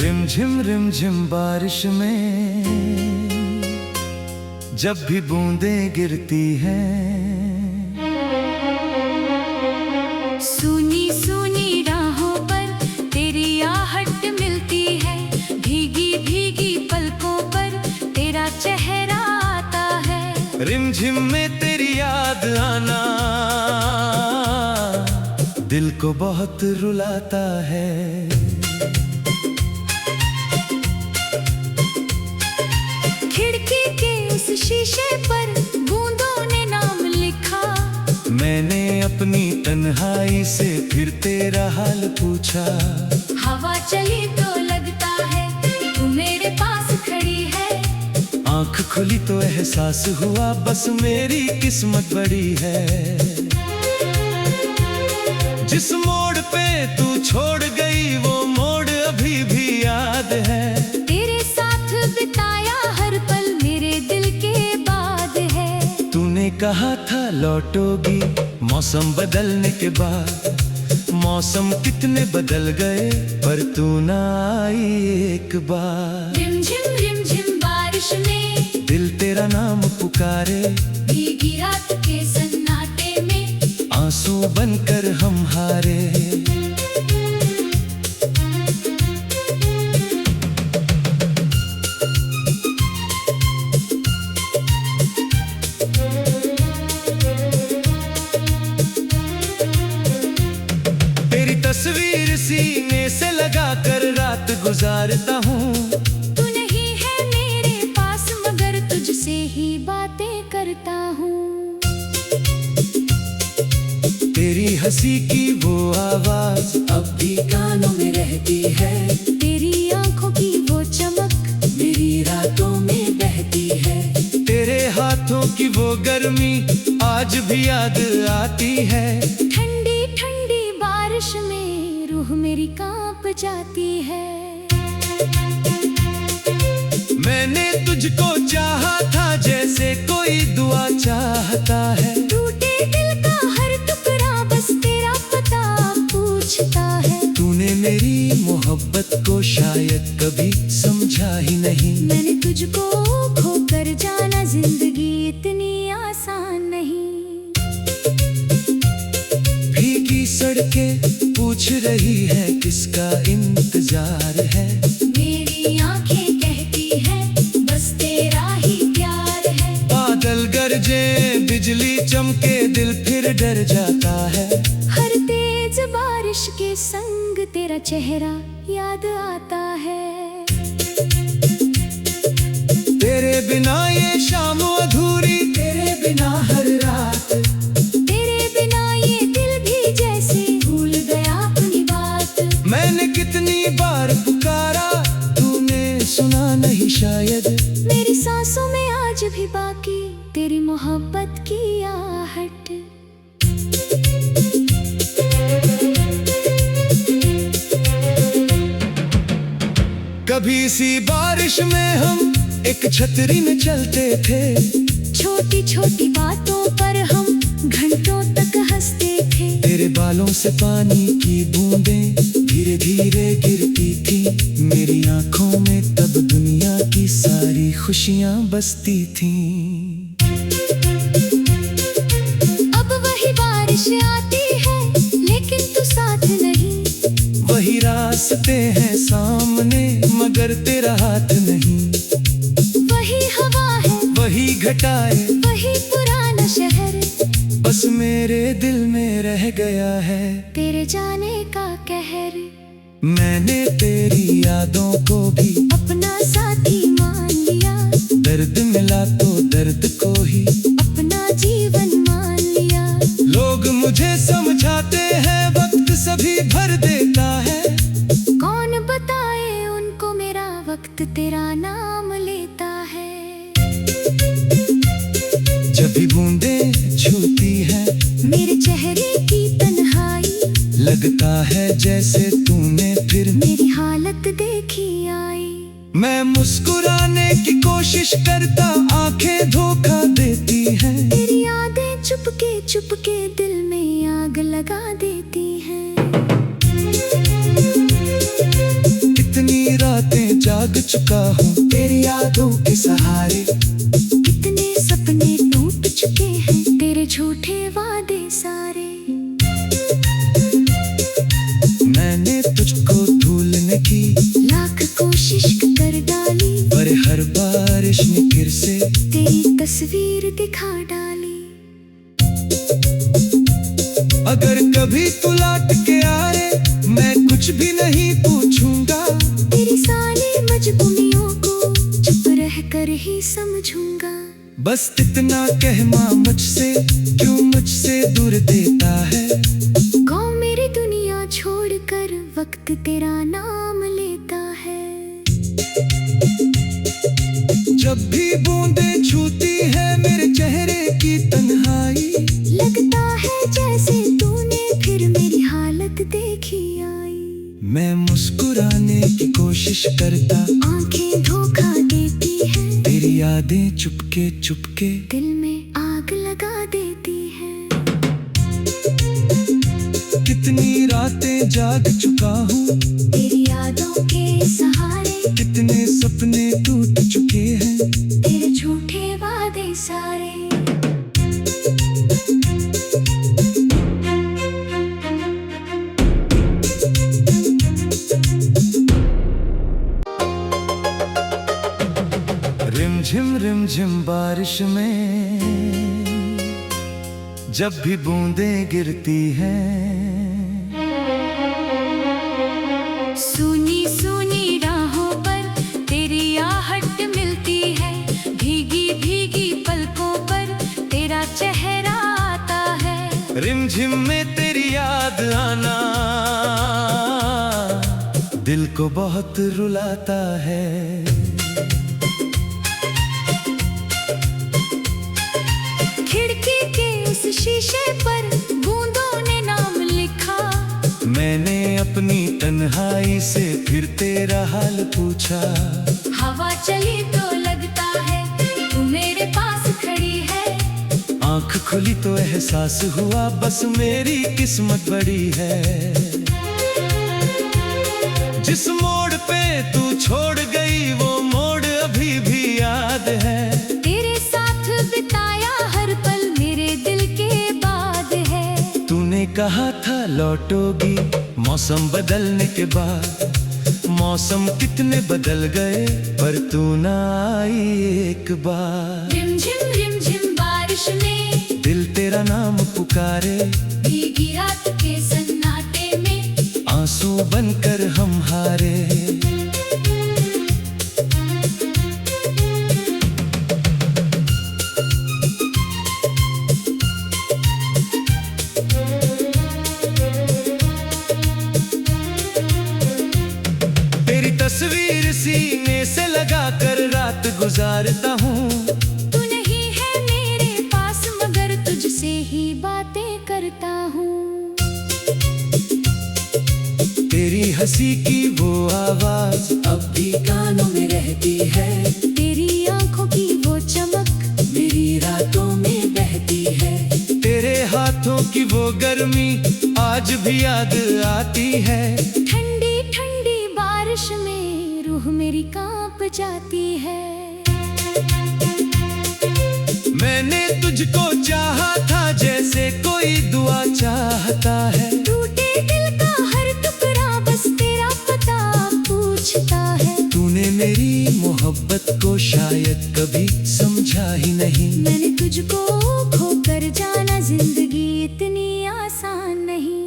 रिमझिम बारिश में जब भी बूंदें गिरती हैं, सूनी सूनी राहों पर तेरी आहट मिलती है। भीगी भीगी पलकों पर तेरा चेहरा आता है। रिमझिम में तेरी याद आना दिल को बहुत रुलाता है। खिड़की के उस शीशे पर बूंदों ने नाम लिखा। मैंने अपनी तन्हाई से फिर तेरा हाल पूछा। हवा चली तो लगता है तू मेरे पास खड़ी है। आँख खुली तो एहसास हुआ बस मेरी किस्मत बड़ी है। जिस मोड़ पे तू छोड़ गई वो मोड़ अभी भी याद है। तेरे साथ बिताया हर पल मेरे दिल के बाद है। तूने कहा था लौटोगी मौसम बदलने के बाद। मौसम कितने बदल गए पर तू ना आई एक बार। रिमझिम बारिश में दिल तेरा नाम पुकारे। भीगी रात के सन्नाटे में आंसू बनकर हम हारे। तेरी तस्वीर सीने से लगाकर रात गुजारता हूँ। तू नहीं है मेरे पास मगर तुझसे ही बातें करता हूँ। तेरी हंसी की वो आवाज अब भी कानों में रहती है। तेरी आंखों की वो चमक मेरी रातों में बहती है। तेरे हाथों की वो गर्मी आज भी याद आती है। ठंडी ठंडी बारिश में रूह मेरी कांप जाती है। मैंने तुझको चाहा था जैसे कोई दुआ चाहता है। टूटे दिल का हर टुकड़ा बस तेरा पता पूछता है। तूने मेरी मोहब्बत को शायद कभी समझा ही नहीं। मैंने तुझको खोकर जाना जिंदगी इतनी आसान नहीं। भीगी सड़कें पूछ रही है किसका इंतजार है। मेरी आंखें कहती हैं बस तेरा ही प्यार है। बादल गरजे बिजली चमके दिल फिर डर जाता है। हर तेज बारिश के संग तेरा चेहरा याद आता है। तेरे बिना ये शाम अधूरी, तेरे बिना हर रात। तेरे बिना ये दिल भी जैसे भूल गया अपनी बात। मैंने कितनी बार पुकारा तूने सुना नहीं शायद। मेरी सांसों में आज भी बाकी तेरी मोहब्बत की आहट। कभी सी बारिश में हम एक छतरी में चलते थे। छोटी छोटी बातों पर हम घंटों तक हंसते थे। तेरे बालों से पानी की बूंदें धीरे धीरे गिरती थी। मेरी आंखों में तब दुनिया की सारी खुशियां बसती थीं। अब वही बारिश आती है लेकिन तू साथ नहीं। वही रास्ते हैं सामने मगर तेरा हाथ नहीं। वही हवा है वही घटाए वही पुराना शहर। बस मेरे दिल में रह गया है तेरे जाने का कहर। मैंने तेरी यादों को भी अपना साथी मान लिया। दर्द मिला तो दर्द को ही अपना जीवन मान लिया। लोग मुझे समझाते हैं वक्त सभी भर देता है। कौन बताए उनको मेरा वक्त तेरा नाम लेता है। जब भी बूंदें छूती है मेरे चेहरे की तन्हाई। लगता है जैसे तूने फिर मेरी हालत देखी आई। मैं मुस्कुराने की कोशिश करता आंखें धोखा देती हैं। तेरी यादें चुपके दिल में आग लगा देती हैं। इतनी रात चुका हूँ तेरी यादों के सहारे। कितने सपने टूट चुके हैं तेरे झूठे वादे सारे। मैंने तुझको भूलने की लाख कोशिश कर डाली, पर हर बारिश ने फिर से तेरी तस्वीर दिखा डाली। अगर कभी तू लौट के आए मैं कुछ भी नहीं पूछूंगा। तेरी सारी मजबूरियों को चुप रह कर ही समझूंगा। बस इतना कह माँ मुझसे, क्यों मुझसे दूर देता है। गाँव मेरी दुनिया छोड़कर वक्त तेरा नाम लेता है। जब भी बूंदें छूती है मेरे चेहरे की तन्हाई, लगता है जैसे तूने फिर मेरी हालत देखी आई। मैं मुस्कुराने की कोशिश करता, आंखें धोखा देती है, तेरी यादें चुपके चुपके दिल में आग लगा देती है। कितनी रातें जाग चुका हूँ तेरी यादों के सहारे। कितने सपने टूट चुके हैं तेरे झूठे वादे सारे। रिमझिम बारिश में जब भी बूंदें गिरती हैं, सुनी सुनी राहों पर तेरी आहट मिलती है। भीगी भीगी पलकों पर तेरा चेहरा आता है। रिमझिम में तेरी याद आना दिल को बहुत रुलाता है। खिड़की के उस शीशे पर बूंदों ने नाम लिखा। मैंने अपनी तन्हाई से फिर तेरा हाल पूछा। हवा चली तो लगता है तू मेरे पास खड़ी है। आंख खुली तो एहसास हुआ बस मेरी किस्मत बड़ी है। जिस मोड़ पे तू छोड़ गई वो मोड़ अभी भी याद है। तेरे साथ बिताया हर पल मेरे दिल के बाद है। तूने कहा था लौटोगी मौसम बदलने के बाद। मौसम कितने बदल गए पर तू ना आई एक बार। रिमझिम बारिश में दिल तेरा नाम पुकारे, भीगी रात के सन्नाटे में आंसू बनकर हम हारे। तेरी तस्वीर सीने से लगाकर रात गुजारता हूँ। तू नहीं है मेरे पास मगर तुझसे ही बातें करता हूँ। तेरी हंसी की वो आवाज अब भी कानों में रहती है। तेरी आंखों की वो चमक मेरी रातों में बहती है। तेरे हाथों की वो गर्मी आज भी याद आती है। ठंडी ठंडी बारिश में रूह मेरी कांप जाती है। मैंने तुझको चाहा था जैसे कोई दुआ चाहता है। टूटे दिल का हर टुकड़ा बस तेरा पता पूछता है। तूने मेरी मोहब्बत को शायद कभी समझा ही नहीं। मैंने तुझको खोकर जाना जिंदगी इतनी आसान नहीं।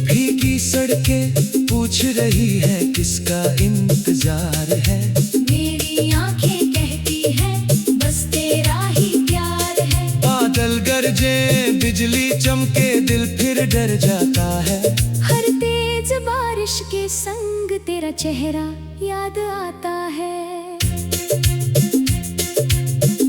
भीगी सड़कें पूछ रही है किसका इंतजार है। मेरी आंखें कहती हैं बस तेरा ही प्यार है। बादल गरजे बिजली चमके दिल फिर डर जाता है। हर तेज बारिश के संग तेरा चेहरा याद आता है।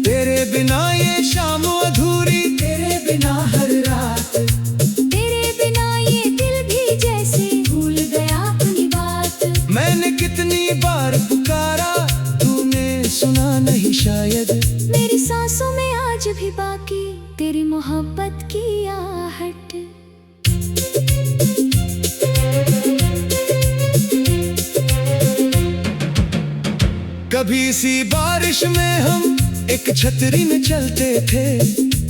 तेरे बिना ये शाम अधूरी, तेरे बिना हर रात। तेरे बिना ये दिल भी जैसे भूल गया अपनी बात। मैंने कितनी बार पुकारा तूने सुना नहीं शायद। मेरी सांसों में आज भी बाकी तेरी मोहब्बत की आहट। कभी सी बारिश में हम एक छतरी में चलते थे।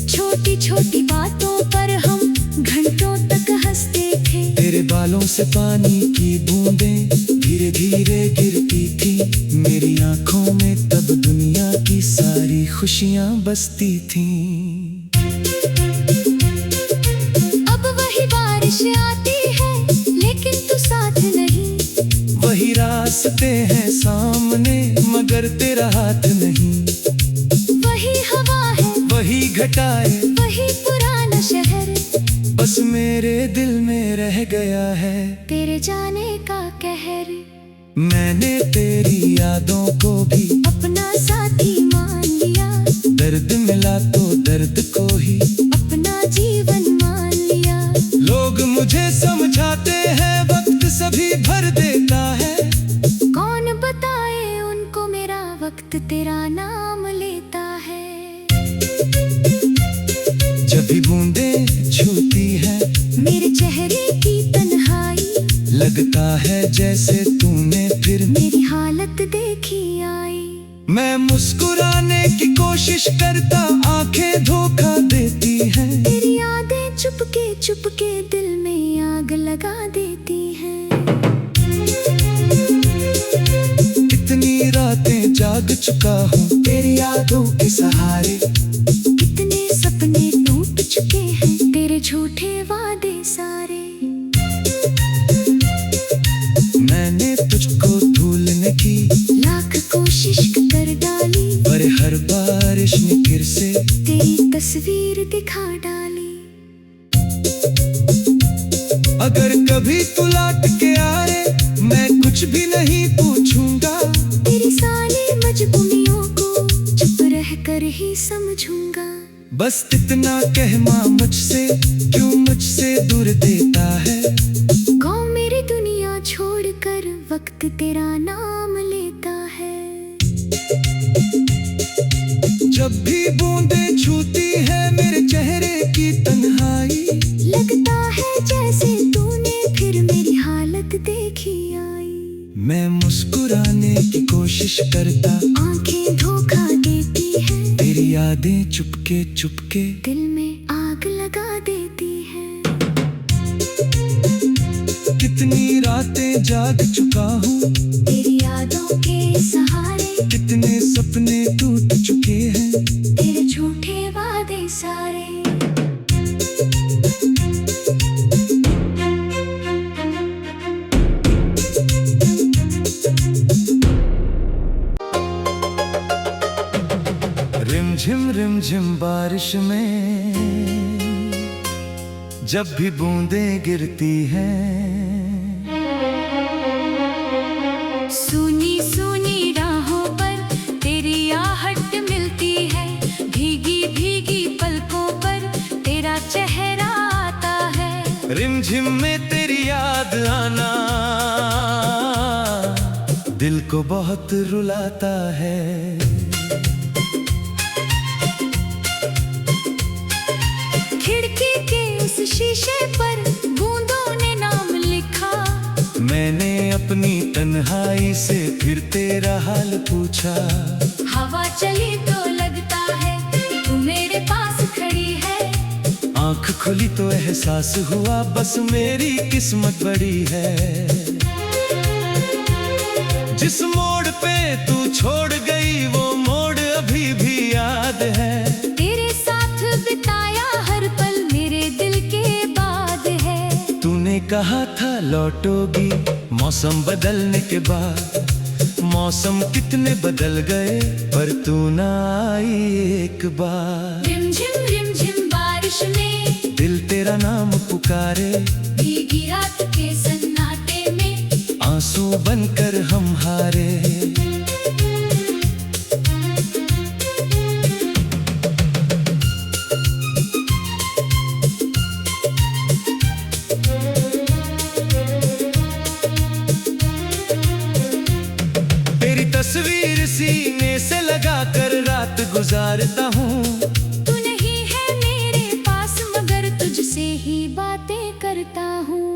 छोटी छोटी बातों पर हम घंटों तक हंसते थे। तेरे बालों से पानी की बूंदें धीरे धीरे गिरती थी। मेरी आंखों में तब दुनिया की सारी खुशियां बसती थीं। अब वही बारिश आती है लेकिन तू साथ नहीं। वही रास्ते हैं सामने मगर तेरा हाथ नहीं। वही हवा है, वही घटाए, वही पुराना शहर, बस मेरे दिल में रह गया है तेरे जाने का कहर। मैंने तेरी यादों को भी अपना साथी मान लिया। दर्द मिला तो दर्द को ही अपना जीवन मान लिया। लोग मुझे समझाते हैं वक्त सभी भर देता है। कौन बताए उनको मेरा वक्त तेरा नाम लेता है। जब भी बूंदें छूती है मेरे चेहरे की तन्हाई, लगता है जैसे तूने फिर मेरी हालत देखी आई। मैं मुस्कुराने की कोशिश करता आंखें धोखा देती हैं। तेरी यादें चुपके दिल में आग लगा देती हैं। कितनी रातें जाग चुका हूँ तेरी यादों के सहारे। कितने सपने टूट चुके हैं तेरे झूठे वादे सारे। मैंने तुझको भूलने की लाख कोशिश कर डाली, पर हर बारिश ने फिर से तेरी तस्वीर दिखा डाली। अगर कभी तू लौट के आए मैं कुछ भी नहीं पूछूंगा। तेरी सारी मजबूरियों को चुप रह कर ही समझूंगा। बस इतना कहना मुझसे क्यों मुझसे दूर देता है। गाँव मेरी दुनिया छोड़कर वक्त तेरा नाम लेता है। जब भी बूंदें छूती है मेरे चेहरे की तन्हाई, लगता है जैसे तूने फिर मेरी हालत देखी आई। मैं मुस्कुराने की कोशिश करता आंखें धोखा देती है, तेरी यादें चुपके दिल में आग लगा देती है। कितनी रातें जाग चुका हूँ तेरी यादों के सहारे। कितने सपने टूट चुके हैं तेरे झूठे वादे सारे। रिमझिम बारिश में जब भी बूंदें गिरती हैं। सुनी सुनी राहों पर तेरी आहट मिलती है। भीगी भीगी पलकों पर तेरा चेहरा आता है। रिमझिम में तेरी याद आना दिल को बहुत रुलाता है। खिड़की के उस शीशे पर बूंदों ने नाम लिखा। मैंने अपनी तन्हाई से फिर तेरा हाल पूछा। हवा चली तो लगता है तू मेरे पास खड़ी है। आंख खुली तो एहसास हुआ बस मेरी किस्मत बड़ी है। जिस मोड़ पे तू छोड़ गई वो मोड़ अभी भी याद है। तेरे साथ बिताया हर पल मेरे दिल के बाद है। तूने कहा था लौटोगी मौसम बदलने के बाद। मौसम कितने बदल गए पर तू ना आई एक बार। रिमझिम बारिश में दिल तेरा नाम पुकारे। भीगी रात के सन्नाटे में आंसू बनकर हम हारे। तेरी तस्वीर सीने से लगाकर रात गुजारता हूँ। तू नहीं है मेरे पास मगर तुझसे ही बातें करता हूँ।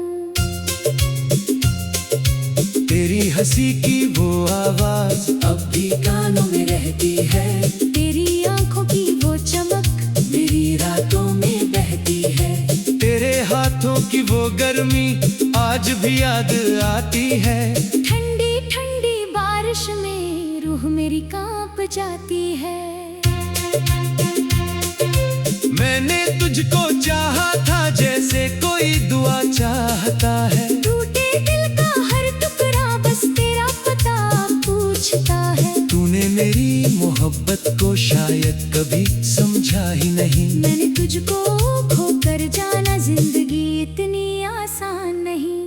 तेरी हंसी की वो आवाज अब भी कानों में रहती है। तेरी आंखों की वो चमक मेरी रातों में बहती है। तेरे हाथों की वो गर्मी आज भी याद आती है। ठंडी ठंडी बारिश में रूह मेरी कांप जाती है। मैंने तुझको चाहा था जैसे कोई दुआ चाहता है। टूटे दिल का हर टुकड़ा बस तेरा पता पूछता है। तूने मेरी मोहब्बत को शायद कभी समझा ही नहीं। मैंने तुझको खोकर जाना जिंदगी इतनी आसान नहीं।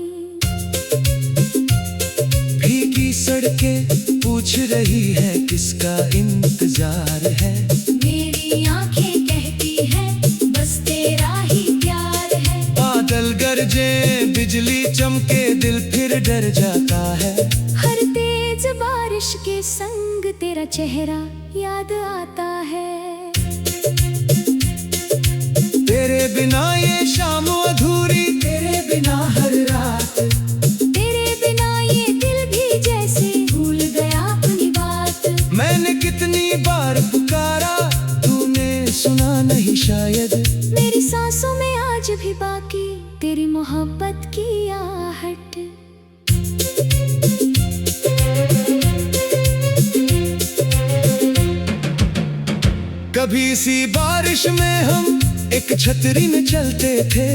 भीगी सड़कें पूछ रही है किसका इंतजार है। मेरी आंखें कहती है बस तेरा ही प्यार है। बादल गरजे बिजली चमके दिल फिर डर जाता है। हर तेज बारिश के संग तेरा चेहरा याद आता है। तेरे बिना ये शाम अधूरी, तेरे बिना हर रात, तेरे बिना ये दिल भी जैसे भूल गया अपनी बात। मैंने कितनी बार पुकारा तूने सुना नहीं शायद। मेरी सांसों में आज भी बाकी तेरी मोहब्बत की आहट। कभी सी बारिश में हम एक छतरी में चलते थे।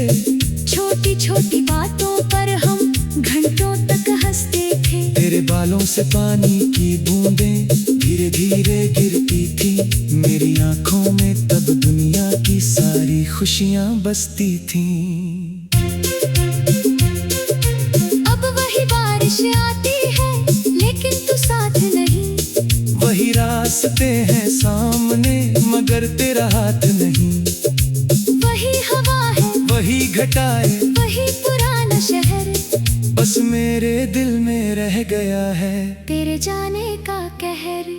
छोटी छोटी बातों पर हम घंटों तक हंसते थे। तेरे बालों से पानी की बूंदें धीरे धीरे गिरती थी। मेरी आंखों में तब दुनिया की सारी खुशियां बसती थीं। अब वही बारिश आती है लेकिन तू साथ नहीं। वही रास्ते हैं सामने मगर तेरा हाथ नहीं। वही हवा है वही घटाए वही पुराना शहर। बस मेरे दिल में रह गया है तेरे जाने का कहर।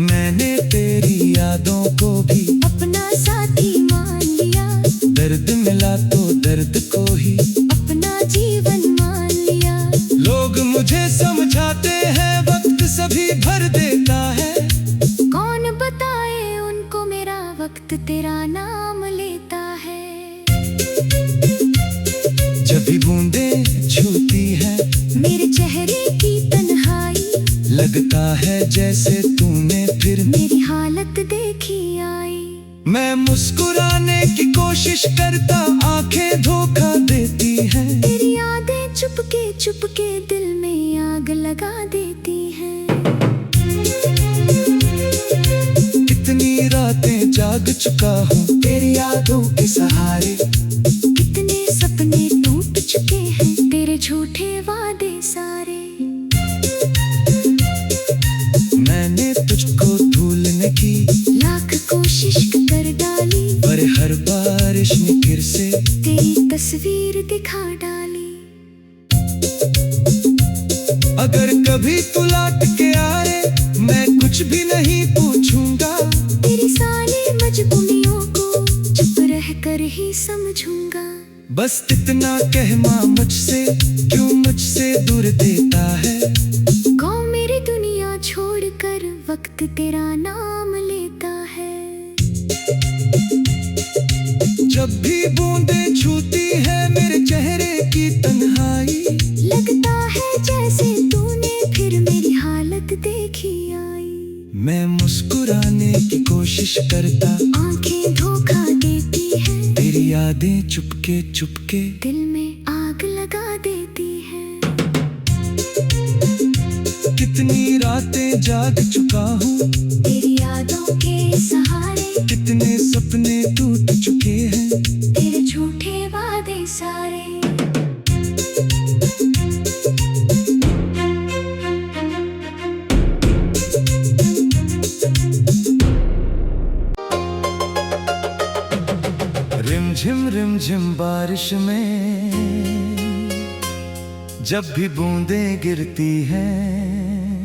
मैंने तेरी यादों को भी अपना साथी मान लिया। दर्द मिला तो दर्द को ही अपना जीवन मान लिया। लोग मुझे समझाते हैं वक्त सभी भर देता है। कौन बताए उनको मेरा वक्त तेरा नाम लेता है। जब भी बूंदें छूती है मेरे चेहरे की तन्हाई। लगता है जैसे तूने फिर मेरी हालत देखी आई। मैं मुस्कुराने की कोशिश करता आंखें धोखा देती हैं। तेरी यादें चुपके दिल में आग लगा देती हैं। इतनी रातें जाग चुका हूँ तेरी यादों के सहारे। कितने सपने टूट चुके हैं तेरे झूठे वादे सारे। मैंने तुझको भूलने की लाख कोशिश कर डाली। पर हर बारिश ने फिर से तेरी तस्वीर दिखा डाली। अगर कभी तू लौट के आए मैं कुछ भी नहीं पूछूंगा। तेरी सारी मजबूरियों को चुप रह कर ही समझूंगा। बस इतना कह माँ मुझसे क्यों मुझसे दूर देता है। गाँव मेरी दुनिया छोड़कर वक्त तेरा नाम लेता है। जब भी बूंदें छूती है मेरे चेहरे की तन्हाई। लगता है जैसे तूने फिर मेरी हालत देखी आई। मैं मुस्कुराने की कोशिश करता आंखें धोखा देती है। तेरी यादें चुपके दिल में आग लगा देती है। कितनी रातें जाग चुका हूँ तेरी यादों के सहारे। कितने सपने टूट चुके हैं तेरे झूठे वादे सारे। रिम झिम बारिश में जब भी बूंदें गिरती हैं